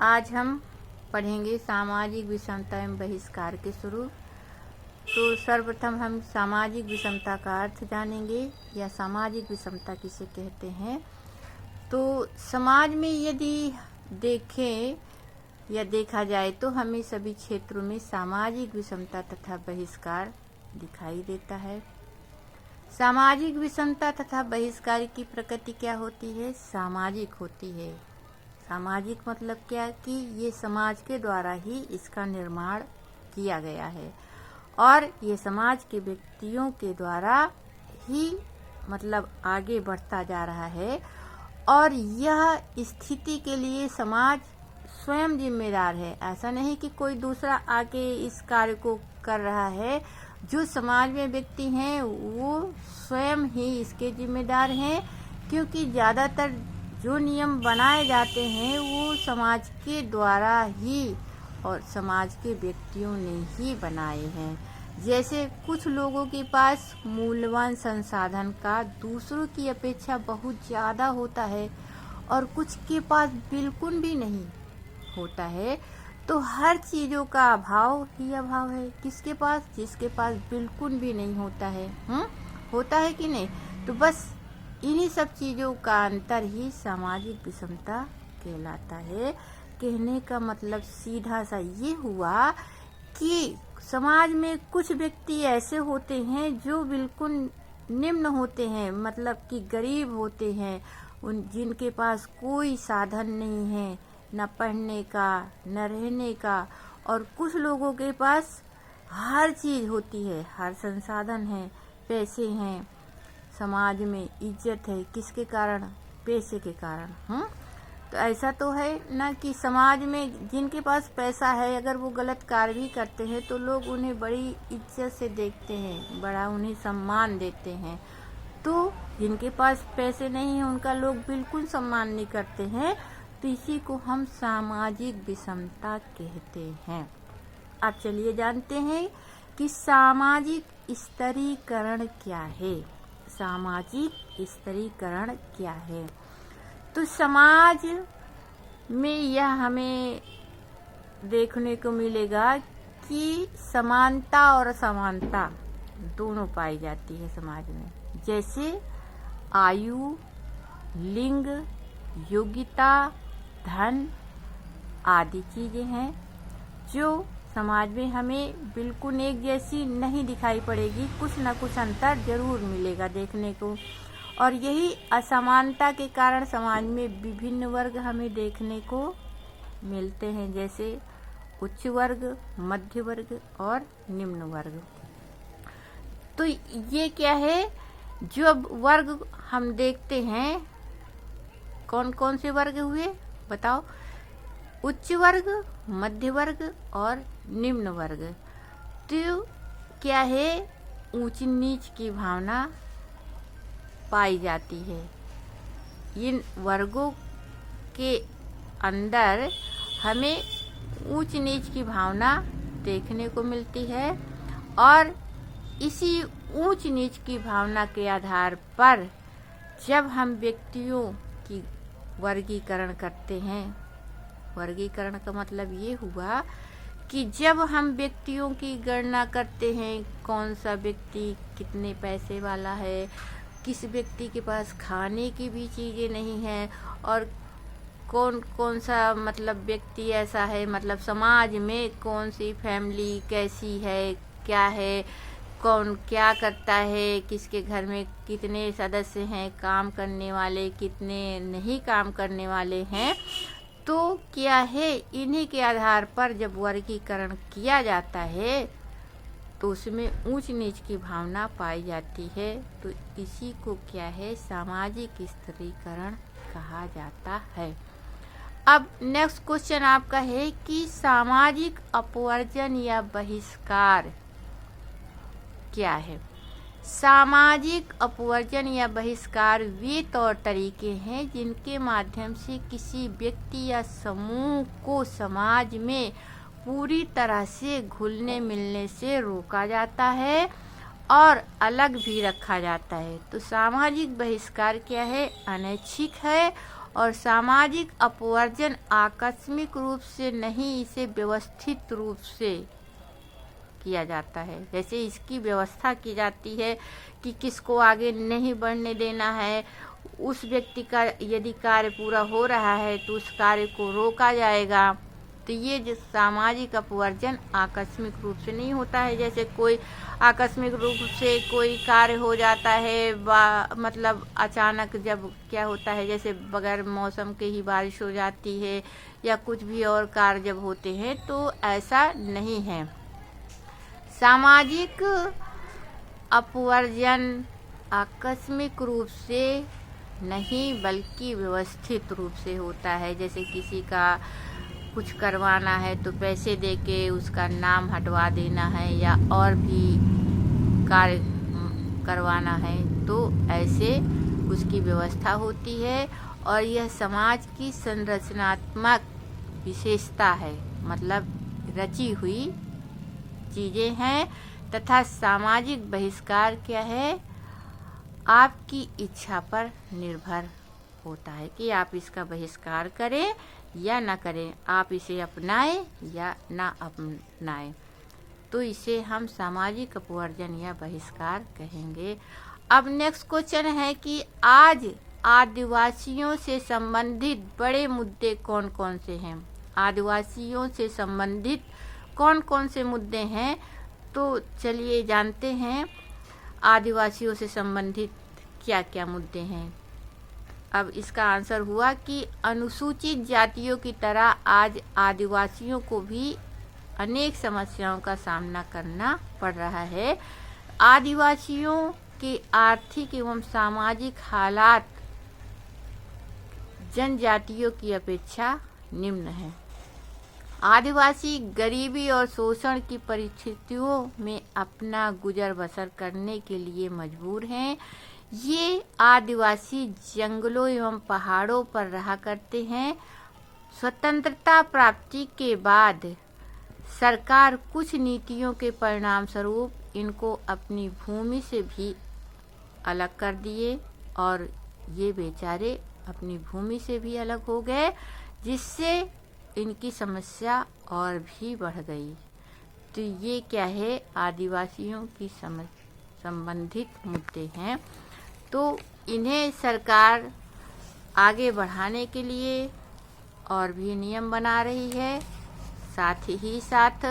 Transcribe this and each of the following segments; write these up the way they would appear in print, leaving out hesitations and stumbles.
आज हम पढ़ेंगे सामाजिक विषमता एवं बहिष्कार के स्वरूप। तो सर्वप्रथम हम सामाजिक विषमता का अर्थ जानेंगे या सामाजिक विषमता किसे कहते हैं। तो समाज में यदि देखें या देखा जाए तो हमें सभी क्षेत्रों में सामाजिक विषमता तथा बहिष्कार दिखाई देता है। सामाजिक विषमता तथा बहिष्कार की प्रकृति क्या होती है? सामाजिक होती है। सामाजिक मतलब क्या कि ये समाज के द्वारा ही इसका निर्माण किया गया है और ये समाज के व्यक्तियों के द्वारा ही मतलब आगे बढ़ता जा रहा है और यह स्थिति के लिए समाज स्वयं जिम्मेदार है। ऐसा नहीं कि कोई दूसरा आके इस कार्य को कर रहा है। जो समाज में व्यक्ति हैं वो स्वयं ही इसके जिम्मेदार हैं, क्योंकि ज़्यादातर जो नियम बनाए जाते हैं वो समाज के द्वारा ही और समाज के व्यक्तियों ने ही बनाए हैं। जैसे कुछ लोगों के पास मूल्यवान संसाधन का दूसरों की अपेक्षा बहुत ज़्यादा होता है और कुछ के पास बिल्कुल भी नहीं होता है, तो हर चीज़ों का अभाव ही अभाव है। किसके पास? जिसके पास बिल्कुल भी नहीं होता है। होता है कि नहीं? तो बस इन्हीं सब चीज़ों का अंतर ही सामाजिक विषमता कहलाता है। कहने का मतलब सीधा सा ये हुआ कि समाज में कुछ व्यक्ति ऐसे होते हैं जो बिल्कुल निम्न होते हैं, मतलब कि गरीब होते हैं, उन जिनके पास कोई साधन नहीं है, न पढ़ने का न रहने का। और कुछ लोगों के पास हर चीज़ होती है, हर संसाधन है, पैसे हैं, समाज में इज्जत है। किसके कारण? पैसे के कारण। तो ऐसा तो है ना कि समाज में जिनके पास पैसा है अगर वो गलत कार्य भी करते हैं तो लोग उन्हें बड़ी इज्जत से देखते हैं, बड़ा उन्हें सम्मान देते हैं। तो जिनके पास पैसे नहीं हैं उनका लोग बिल्कुल सम्मान नहीं करते हैं। तो इसी को हम सामाजिक विषमता कहते हैं। अब चलिए जानते हैं कि सामाजिक स्तरीकरण क्या है। सामाजिक स्तरीकरण क्या है? तो समाज में यह हमें देखने को मिलेगा कि समानता और असमानता दोनों पाई जाती है समाज में। जैसे आयु, लिंग, योग्यता, धन आदि चीजें हैं जो समाज में हमें बिल्कुल एक जैसी नहीं दिखाई पड़ेगी। कुछ न कुछ अंतर जरूर मिलेगा देखने को। और यही असमानता के कारण समाज में विभिन्न वर्ग हमें देखने को मिलते हैं, जैसे उच्च वर्ग, मध्य वर्ग और निम्न वर्ग। तो ये क्या है? जो वर्ग हम देखते हैं, कौन कौन से वर्ग हुए बताओ? उच्च वर्ग, मध्य वर्ग और निम्न वर्ग। तो क्या है? ऊंच नीच की भावना पाई जाती है। इन वर्गों के अंदर हमें ऊंच नीच की भावना देखने को मिलती है और इसी ऊंच नीच की भावना के आधार पर जब हम व्यक्तियों की वर्गीकरण करते हैं, वर्गीकरण का मतलब ये हुआ कि जब हम व्यक्तियों की गणना करते हैं, कौन सा व्यक्ति कितने पैसे वाला है, किस व्यक्ति के पास खाने की भी चीज़ें नहीं है और कौन कौन सा मतलब व्यक्ति ऐसा है, मतलब समाज में कौन सी फैमिली कैसी है, क्या है, कौन क्या करता है, किसके घर में कितने सदस्य हैं, काम करने वाले कितने नहीं काम करने वाले हैं। तो क्या है? इन्हीं के आधार पर जब वर्गीकरण किया जाता है तो उसमें ऊंच नीच की भावना पाई जाती है। तो इसी को क्या है? सामाजिक स्तरीकरण कहा जाता है। अब नेक्स्ट क्वेश्चन आपका है कि सामाजिक अपवर्जन या बहिष्कार क्या है? सामाजिक अपवर्जन या बहिष्कार वे तौर तरीके हैं जिनके माध्यम से किसी व्यक्ति या समूह को समाज में पूरी तरह से घुलने मिलने से रोका जाता है और अलग भी रखा जाता है। तो सामाजिक बहिष्कार क्या है? अनैच्छिक है और सामाजिक अपवर्जन आकस्मिक रूप से नहीं, इसे व्यवस्थित रूप से किया जाता है। जैसे इसकी व्यवस्था की जाती है कि किसको आगे नहीं बढ़ने देना है, उस व्यक्ति का यदि कार्य पूरा हो रहा है तो उस कार्य को रोका जाएगा। तो ये जो सामाजिक अपवर्जन आकस्मिक रूप से नहीं होता है। जैसे कोई आकस्मिक रूप से कोई कार्य हो जाता है, मतलब अचानक जब क्या होता है, जैसे बगैर मौसम के ही बारिश हो जाती है या कुछ भी और कार्य जब होते हैं, तो ऐसा नहीं है। सामाजिक अपवर्जन आकस्मिक रूप से नहीं बल्कि व्यवस्थित रूप से होता है। जैसे किसी का कुछ करवाना है तो पैसे देके उसका नाम हटवा देना है या और भी कार्य करवाना है, तो ऐसे उसकी व्यवस्था होती है। और यह समाज की संरचनात्मक विशेषता है, मतलब रची हुई चीजें हैं। तथा सामाजिक बहिष्कार क्या है, आपकी इच्छा पर निर्भर होता है कि आप इसका बहिष्कार करें या ना करें, आप इसे अपनाएं या ना अपनाएं। तो इसे हम सामाजिक अपवर्जन या बहिष्कार कहेंगे। अब नेक्स्ट क्वेश्चन है कि आज आदिवासियों से संबंधित बड़े मुद्दे कौन कौन से हैं। आदिवासियों से संबंधित कौन कौन से मुद्दे हैं, तो चलिए जानते हैं आदिवासियों से संबंधित क्या क्या मुद्दे हैं। अब इसका आंसर हुआ कि अनुसूचित जातियों की तरह आज आदिवासियों को भी अनेक समस्याओं का सामना करना पड़ रहा है। आदिवासियों के आर्थिक एवं सामाजिक हालात जनजातियों की अपेक्षा निम्न है। आदिवासी गरीबी और शोषण की परिस्थितियों में अपना गुजर बसर करने के लिए मजबूर हैं। ये आदिवासी जंगलों एवं पहाड़ों पर रहा करते हैं। स्वतंत्रता प्राप्ति के बाद सरकार कुछ नीतियों के परिणाम स्वरूप इनको अपनी भूमि से भी अलग कर दिए और ये बेचारे अपनी भूमि से भी अलग हो गए, जिससे इनकी समस्या और भी बढ़ गई। तो ये क्या है, आदिवासियों की संबंधित मुद्दे हैं। तो इन्हें सरकार आगे बढ़ाने के लिए और भी नियम बना रही है, साथ ही साथ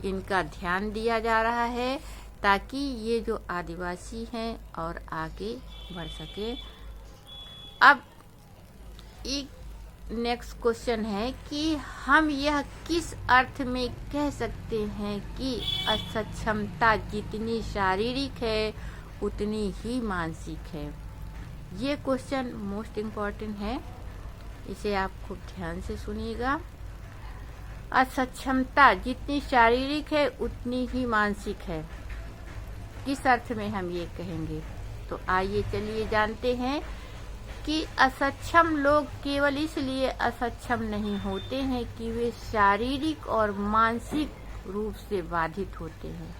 इनका ध्यान दिया जा रहा है ताकि ये जो आदिवासी हैं और आगे बढ़ सके। अब एक नेक्स्ट क्वेश्चन है कि हम यह किस अर्थ में कह सकते हैं कि असक्षमता जितनी शारीरिक है उतनी ही मानसिक है। ये क्वेश्चन मोस्ट इम्पॉर्टेंट है, इसे आप खूब ध्यान से सुनिएगा। असक्षमता जितनी शारीरिक है उतनी ही मानसिक है, किस अर्थ में हम ये कहेंगे? तो आइए चलिए जानते हैं कि असक्षम लोग केवल इसलिए असक्षम नहीं होते हैं कि वे शारीरिक और मानसिक रूप से बाधित होते हैं।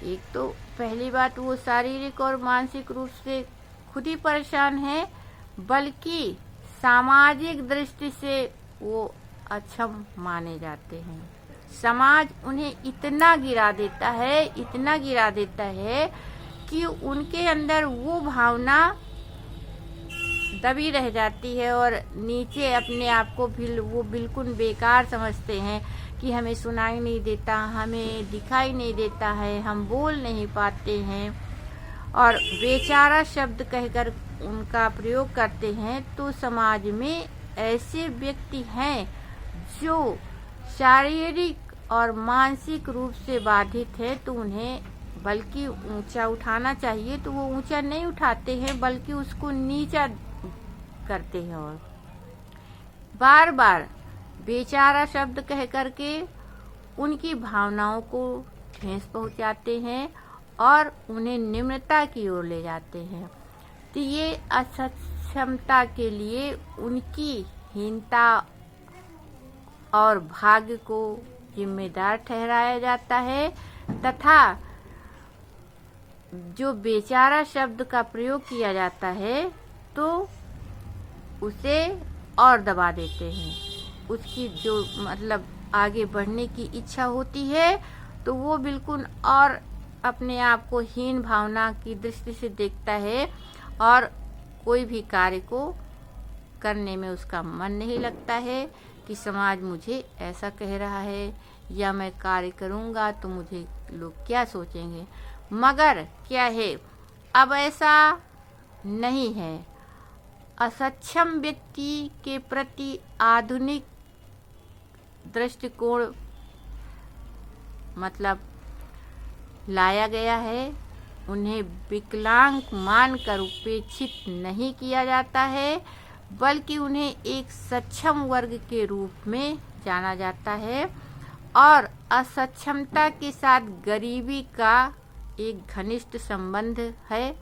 एक तो पहली बात, वो शारीरिक और मानसिक रूप से खुद ही परेशान है, बल्कि सामाजिक दृष्टि से वो अक्षम माने जाते हैं। समाज उन्हें इतना गिरा देता है कि उनके अंदर वो भावना दबी रह जाती है और नीचे अपने आप को भी वो बिल्कुल बेकार समझते हैं कि हमें सुनाई नहीं देता, हमें दिखाई नहीं देता है, हम बोल नहीं पाते हैं और बेचारा शब्द कहकर उनका प्रयोग करते हैं। तो समाज में ऐसे व्यक्ति हैं जो शारीरिक और मानसिक रूप से बाधित है, तो उन्हें बल्कि ऊंचा उठाना चाहिए तो वो ऊंचा नहीं उठाते हैं, बल्कि उसको नीचा करते हैं और बार बार बेचारा शब्द कह करके उनकी भावनाओं को ठेस पहुंचाते हैं और उन्हें निम्नता की ओर ले जाते हैं। तो ये असक्षमता के लिए उनकी हीनता और भाग्य को जिम्मेदार ठहराया जाता है तथा जो बेचारा शब्द का प्रयोग किया जाता है तो उसे और दबा देते हैं। उसकी जो मतलब आगे बढ़ने की इच्छा होती है तो वो बिल्कुल और अपने आप को हीन भावना की दृष्टि से देखता है और कोई भी कार्य को करने में उसका मन नहीं लगता है कि समाज मुझे ऐसा कह रहा है या मैं कार्य करूँगा तो मुझे लोग क्या सोचेंगे। मगर क्या है, अब ऐसा नहीं है। असक्षम व्यक्ति के प्रति आधुनिक दृष्टिकोण मतलब लाया गया है। उन्हें विकलांग मानकर उपेक्षित नहीं किया जाता है, बल्कि उन्हें एक सक्षम वर्ग के रूप में जाना जाता है। और असक्षमता के साथ गरीबी का एक घनिष्ठ संबंध है।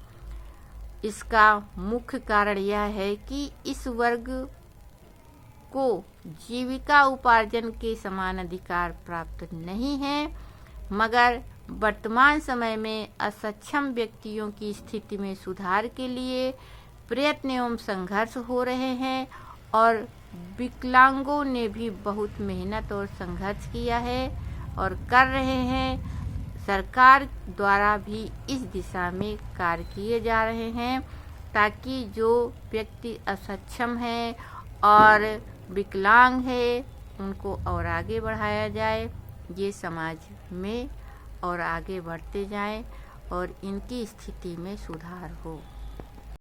इसका मुख्य कारण यह है कि इस वर्ग को जीविका उपार्जन के समान अधिकार प्राप्त नहीं है। मगर वर्तमान समय में असक्षम व्यक्तियों की स्थिति में सुधार के लिए प्रयत्न एवं संघर्ष हो रहे हैं और विकलांगों ने भी बहुत मेहनत और संघर्ष किया है और कर रहे हैं। सरकार द्वारा भी इस दिशा में कार्य किए जा रहे हैं ताकि जो व्यक्ति असक्षम है और विकलांग है उनको और आगे बढ़ाया जाए, ये समाज में और आगे बढ़ते जाएं और इनकी स्थिति में सुधार हो।